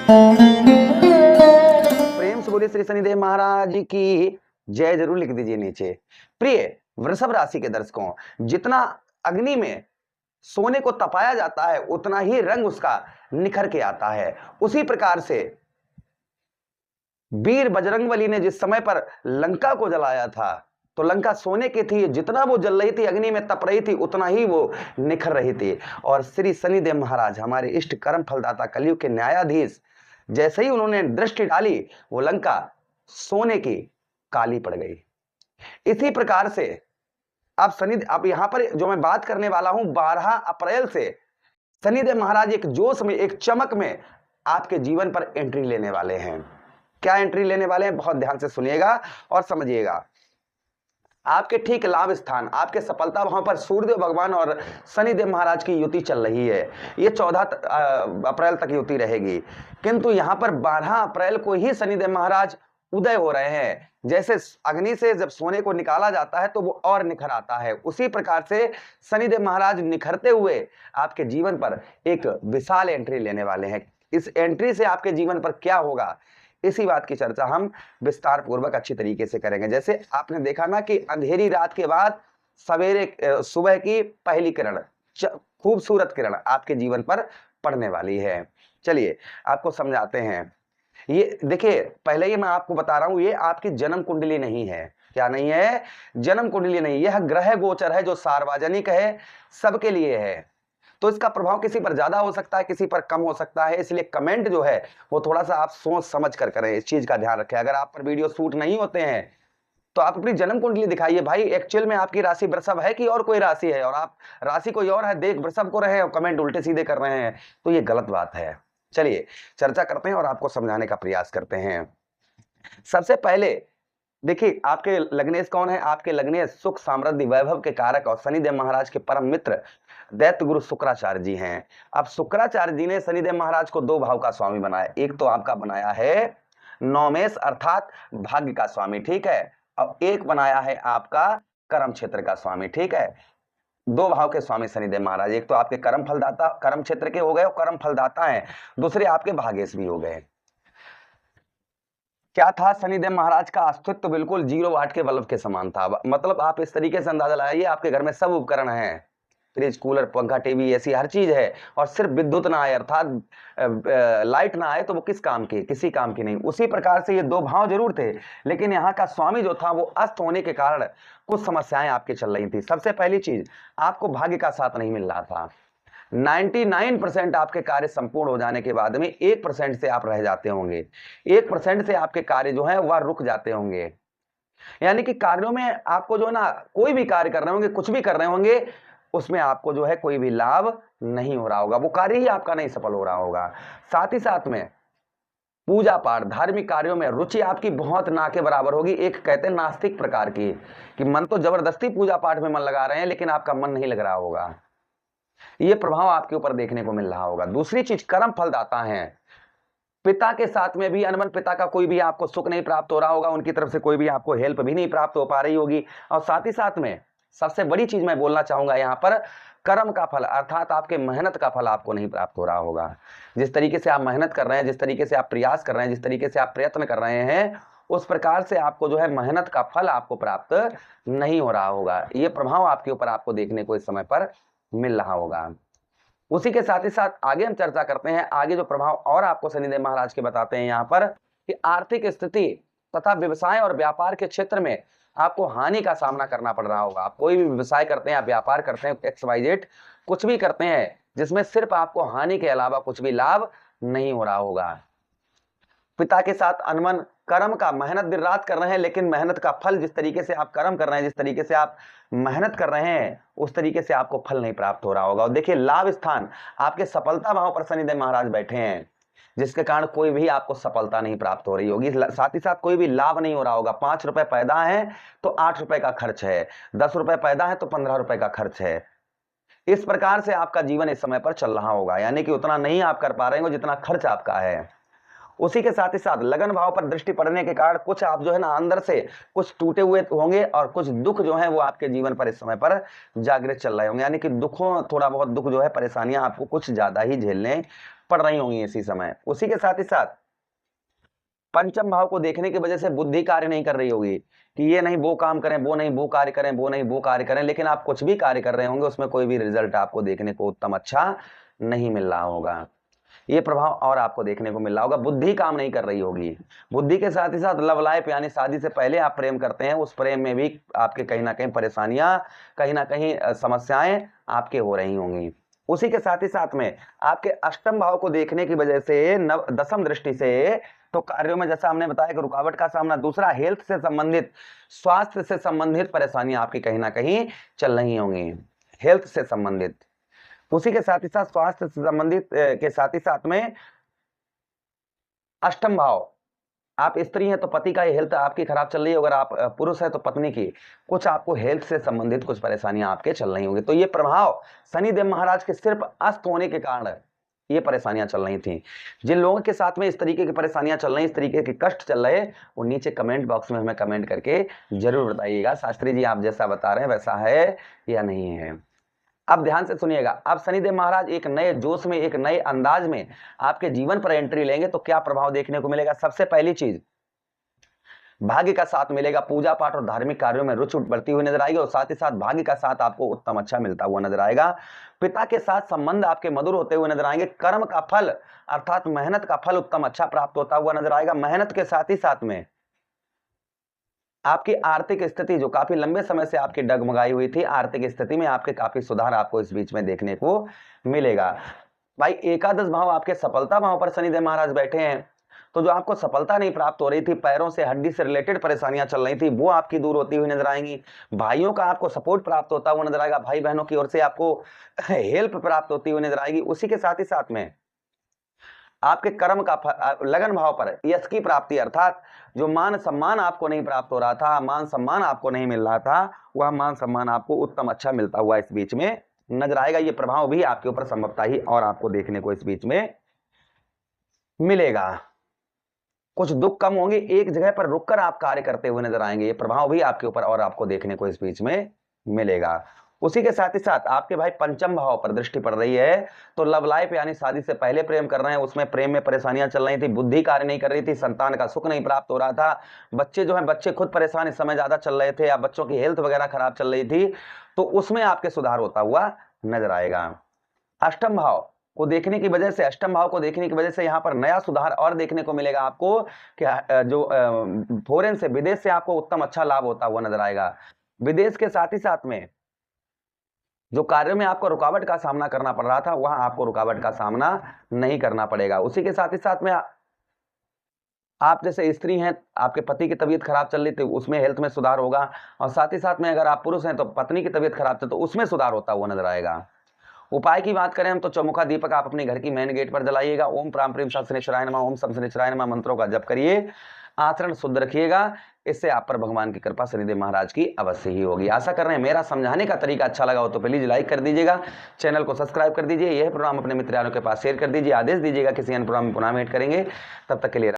प्रेम से बोलिए श्री शनिदेव महाराज जी की जय जरूर लिख दीजिए नीचे। प्रिय वृषभ राशि के दर्शकों, जितना अग्नि में सोने को तपाया जाता है उतना ही रंग उसका निखर के आता है। उसी प्रकार से वीर बजरंगबली ने जिस समय पर लंका को जलाया था तो लंका सोने की थी, जितना वो जल रही थी, अग्नि में तप रही थी, उतना ही वो निखर रही थी। और श्री शनिदेव महाराज हमारे इष्ट कर्म फलदाता कलयुग के न्यायाधीश, जैसे ही उन्होंने दृष्टि डाली वो लंका सोने की काली पड़ गई। इसी प्रकार से अब यहां पर जो मैं बात करने वाला हूं, 12 अप्रैल से शनिदेव महाराज एक जोश में, एक चमक में आपके जीवन पर एंट्री लेने वाले हैं। क्या एंट्री लेने वाले हैं, बहुत ध्यान से सुनिएगा और समझिएगा। आपके ठीक लाभ स्थान, आपके सफलता भाव पर सूर्यदेव भगवान और शनिदेव महाराज की युति चल रही है। ये 14 अप्रैल तक युति रहेगी, किंतु यहां पर 12 अप्रैल को ही शनिदेव महाराज उदय हो रहे हैं। जैसे अग्नि से जब सोने को निकाला जाता है तो वो और निखर आता है, उसी प्रकार से शनिदेव महाराज निखरते हुए आपके जीवन पर एक विशाल एंट्री लेने वाले हैं। इस एंट्री से आपके जीवन पर क्या होगा, इसी बात की चर्चा हम विस्तार पूर्वक अच्छी तरीके से करेंगे। जैसे आपने देखा ना कि अंधेरी रात के बाद सवेरे सुबह की पहली किरण, खूबसूरत किरण आपके जीवन पर पड़ने वाली है। चलिए आपको समझाते हैं। ये देखिए, पहले ही मैं आपको बता रहा हूं, ये आपकी जन्म कुंडली नहीं है। क्या नहीं है? जन्म कुंडली नहीं, यह ग्रह गोचर है जो सार्वजनिक है, सबके लिए है। तो इसका प्रभाव किसी पर ज्यादा हो सकता है, किसी पर कम हो सकता है, इसलिए कमेंट जो है वो थोड़ा सा आप सोच समझ कर करें, इस चीज का ध्यान रखें। अगर आप पर वीडियो शूट नहीं होते हैं तो आप अपनी जन्म कुंडली दिखाइए भाई, एक्चुअल में आपकी राशि वृषभ है कि और कोई राशि है, और आप राशि कोई और है, देख वृषभ को रहे हैं और कमेंट उल्टे सीधे कर रहे हैं, तो ये गलत बात है। चलिए चर्चा करते हैं और आपको समझाने का प्रयास करते हैं। सबसे पहले देखिए, आपके लग्नेश कौन है? आपके लग्नेश सुख समृद्धि वैभव के कारक और शनिदेव महाराज के परम मित्र दैत्य गुरु शुक्राचार्य जी हैं। अब शुक्राचार्य जी ने शनिदेव महाराज को 2 भाव का स्वामी बनाया। एक तो आपका बनाया है नौमेश अर्थात भाग्य का स्वामी, ठीक है, और एक बनाया है आपका कर्म क्षेत्र का स्वामी, ठीक है। 2 भाव के स्वामी शनिदेव महाराज, एक तो आपके कर्म फलदाता, कर्म क्षेत्र के हो गए और कर्म फलदाता हैं, दूसरे आपके भाग्येश भी हो गए। क्या था? शनिदेव महाराज का अस्तित्व बिल्कुल 0 वाट के बल्ब के समान था। मतलब आप इस तरीके से अंदाजा लगाइए, आपके घर में सब उपकरण हैं, फ्रिज, कूलर, पंखा, टीवी, एसी, हर चीज है, और सिर्फ विद्युत ना आए अर्थात लाइट ना आए तो वो किस काम की? किसी काम की नहीं। उसी प्रकार से ये 2 भाव जरूर थे, लेकिन यहाँ का स्वामी जो था वो अस्त होने के कारण कुछ समस्याएं आपकी चल रही थी। सबसे पहली चीज, आपको भाग्य का साथ नहीं मिल रहा था। 99% आपके कार्य संपूर्ण हो जाने के बाद में 1% से आप रह जाते होंगे, 1% से आपके कार्य जो है वह रुक जाते होंगे। यानी कि कार्यों में आपको जो है ना, कोई भी कार्य कर रहे होंगे, कुछ भी कर रहे होंगे, उसमें आपको जो है कोई भी लाभ नहीं हो रहा होगा, वो कार्य ही आपका नहीं सफल हो रहा होगा। साथ ही साथ में पूजा पाठ, धार्मिक कार्यों में रुचि आपकी बहुत ना के बराबर होगी। एक कहते हैं नास्तिक प्रकार की, कि मन तो जबरदस्ती पूजा पाठ में मन लगा रहे हैं लेकिन आपका मन नहीं लग रहा होगा, ये प्रभाव आपके ऊपर देखने को मिल रहा होगा। दूसरी चीज, कर्म फलदाता है, पिता के साथ में भी अनबन, पिता का कोई भी आपको सुख नहीं प्राप्त हो रहा होगा, उनकी तरफ से कोई भी आपको हेल्प भी नहीं प्राप्त हो पा रही होगी। और साथ ही साथ में सबसे बड़ी चीज मैं बोलना चाहूंगा यहाँ पर, कर्म का फल अर्थात आपके मेहनत का फल आपको नहीं प्राप्त हो रहा होगा। जिस तरीके से आप मेहनत कर रहे हैं, जिस तरीके से आप प्रयास कर रहे हैं, जिस तरीके से आप प्रयत्न कर रहे हैं, उस प्रकार से आपको जो है मेहनत का फल आपको प्राप्त नहीं हो रहा होगा। ये प्रभाव आपके ऊपर आपको देखने को इस समय पर मिल रहा होगा। उसी के साथ ही साथ आगे हम चर्चा करते हैं, आगे जो प्रभाव और आपको शनिदेव महाराज के बताते हैं यहाँ पर, कि आर्थिक स्थिति तथा व्यवसाय और व्यापार के क्षेत्र में आपको हानि का सामना करना पड़ रहा होगा। आप कोई भी व्यवसाय करते हैं, आप व्यापार करते हैं, XYZ कुछ भी करते हैं, जिसमें सिर्फ आपको हानि के अलावा कुछ भी लाभ नहीं हो रहा होगा। पिता के साथ अनबन, कर्म का, मेहनत दिन रात कर रहे हैं लेकिन मेहनत का फल, जिस तरीके से आप कर्म कर रहे हैं, जिस तरीके से आप मेहनत कर रहे हैं, उस तरीके से आपको फल नहीं प्राप्त हो रहा होगा। और देखिए, लाभ स्थान, आपके सफलता भाव पर शनिदेव महाराज बैठे हैं, जिसके कारण कोई भी आपको सफलता नहीं प्राप्त हो रही होगी। साथ ही साथ कोई भी लाभ नहीं हो रहा होगा। 5 रुपए पैदा है तो 8 रुपए का खर्च है, 10 रुपए पैदा है तो 15 रुपए का खर्च है। इस प्रकार से आपका जीवन इस समय पर चल रहा होगा, यानी कि उतना नहीं आप कर पा रहे हो जितना खर्च आपका है। उसी के साथ ही साथ लगन भाव पर दृष्टि पड़ने के कारण कुछ आप जो है ना अंदर से कुछ टूटे हुए होंगे, और कुछ दुख जो है वो आपके जीवन पर इस समय पर जागृत चल रहे होंगे। यानी कि दुखों, थोड़ा बहुत दुख जो है, परेशानियां आपको कुछ ज्यादा ही झेलने पड़ रही होंगी इसी समय। उसी के साथ ही साथ पंचम भाव को देखने की वजह से बुद्धि कार्य नहीं कर रही होगी कि ये नहीं वो काम करें, वो नहीं वो कार्य करें, वो नहीं वो कार्य करें, लेकिन आप कुछ भी कार्य कर रहे होंगे उसमें कोई भी रिजल्ट आपको देखने को उत्तम अच्छा नहीं मिल रहा होगा। ये प्रभाव और आपको देखने को मिल रहा होगा। बुद्धि काम नहीं कर रही होगी। बुद्धि के साथ ही साथ लव लाइफ यानी शादी से पहले आप प्रेम करते हैं, उस प्रेम में भी आपके कहीं ना कहीं परेशानियां, कहीं ना कहीं समस्याएं आपके हो रही होंगी। उसी के साथ ही साथ में आपके अष्टम भाव को देखने की वजह से दसम दृष्टि से तो कार्यों में जैसा हमने बताया कि रुकावट का सामना, दूसरा हेल्थ से संबंधित, स्वास्थ्य से संबंधित परेशानियां आपकी कहीं ना कहीं चल रही होंगी, हेल्थ से संबंधित। उसी के साथ ही साथ स्वास्थ्य से संबंधित के साथ ही साथ में अष्टम भाव, आप स्त्री हैं तो पति का हेल्थ आपकी खराब चल रही है, अगर आप पुरुष है तो पत्नी की कुछ आपको हेल्थ से संबंधित कुछ परेशानियां आपके चल रही होंगी। तो ये प्रभाव शनिदेव महाराज के सिर्फ अस्त होने के कारण ये परेशानियां चल रही थी। जिन लोगों के साथ में इस तरीके की परेशानियां चल रही, इस तरीके के कष्ट चल रहे, वो नीचे कमेंट बॉक्स में हमें कमेंट करके जरूर बताइएगा शास्त्री जी आप जैसा बता रहे हैं वैसा है या नहीं है। अब ध्यान से सुनिएगा, अब शनिदेव महाराज एक नए जोश में, एक नए अंदाज में आपके जीवन पर एंट्री लेंगे तो क्या प्रभाव देखने को मिलेगा। सबसे पहली चीज, भाग्य का साथ मिलेगा, पूजा पाठ और धार्मिक कार्यों में रुचि बढ़ती हुई नजर आएगी और साथ ही साथ भाग्य का साथ आपको उत्तम अच्छा मिलता हुआ नजर आएगा। पिता के साथ संबंध आपके मधुर होते हुए नजर आएंगे। कर्म का फल अर्थात मेहनत का फल उत्तम अच्छा प्राप्त होता हुआ नजर आएगा। मेहनत के साथ ही साथ में आपकी आर्थिक स्थिति जो काफी लंबे समय से आपकी डगमगाई हुई थी, आर्थिक स्थिति में आपके काफी सुधार आपको इस बीच में देखने को मिलेगा। भाई एकादश भाव आपके सफलता भाव पर शनिदेव महाराज बैठे हैं, तो जो आपको सफलता नहीं प्राप्त हो रही थी, पैरों से हड्डी से रिलेटेड परेशानियां चल रही थी, वो आपकी दूर होती हुई नजर आएंगी। भाइयों का आपको सपोर्ट प्राप्त होता हुआ नजर आएगा, भाई बहनों की ओर से आपको हेल्प प्राप्त होती हुई नजर आएगी। उसी के साथ ही साथ में आपके कर्म का लगन भाव पर यश की प्राप्ति, अर्थात जो मान सम्मान आपको नहीं प्राप्त हो रहा था, मान सम्मान आपको नहीं मिल रहा था, वह मान सम्मान आपको उत्तम अच्छा मिलता हुआ इस बीच में नजर आएगा। ये प्रभाव भी आपके ऊपर संभवतः ही और आपको देखने को इस बीच में मिलेगा। कुछ दुख कम होंगे, एक जगह पर रुककर आप कार्य करते हुए नजर आएंगे, ये प्रभाव भी आपके ऊपर और आपको देखने को इस बीच में मिलेगा। उसी के साथ ही साथ आपके भाई पंचम भाव पर दृष्टि पड़ रही है, तो लव लाइफ यानी शादी से पहले प्रेम कर रहे हैं, उसमें प्रेम में परेशानियां चल रही थी, बुद्धि कार्य नहीं कर रही थी, संतान का सुख नहीं प्राप्त हो रहा था, बच्चे जो है बच्चे खुद परेशान इस समय ज्यादा चल रहे थे या बच्चों की हेल्थ वगैरह खराब चल रही थी, तो उसमें आपके सुधार होता हुआ नजर आएगा। अष्टम भाव को देखने की वजह से, अष्टम भाव को देखने की वजह से यहाँ पर नया सुधार और देखने को मिलेगा आपको कि जो फॉरेन से, विदेश से आपको उत्तम अच्छा लाभ होता हुआ नजर आएगा। विदेश के साथ ही साथ में जो कार्य में आपको रुकावट का सामना करना पड़ रहा था, वहां आपको रुकावट का सामना नहीं करना पड़ेगा। उसी के साथ ही साथ में आप जैसे स्त्री हैं, आपके पति की तबीयत खराब चल रही थी, उसमें हेल्थ में सुधार होगा, और साथ ही साथ में अगर आप पुरुष हैं तो पत्नी की तबीयत खराब थी तो उसमें सुधार होता हुआ नजर आएगा। उपाय की बात करें हम तो चौमुखा दीपक आप अपने घर की मेन गेट पर जलाइएगा। ओम प्राम प्रीम शनिश्चराय नमः, ओम शनिश्चराय नमः मंत्रों का जप करिए, आचरण शुद्ध रखिएगा, इससे आप पर भगवान की कृपा शनिदेव महाराज की अवश्य ही होगी। आशा कर रहे हैं मेरा समझाने का तरीका अच्छा लगा हो तो प्लीज लाइक कर दीजिएगा, चैनल को सब्सक्राइब कर दीजिए, यह प्रोग्राम अपने मित्रों के पास शेयर कर दीजिए, आदेश दीजिएगा किसी अन्य प्रोग्राम में पुनः भेंट करेंगे। तब तक के लिए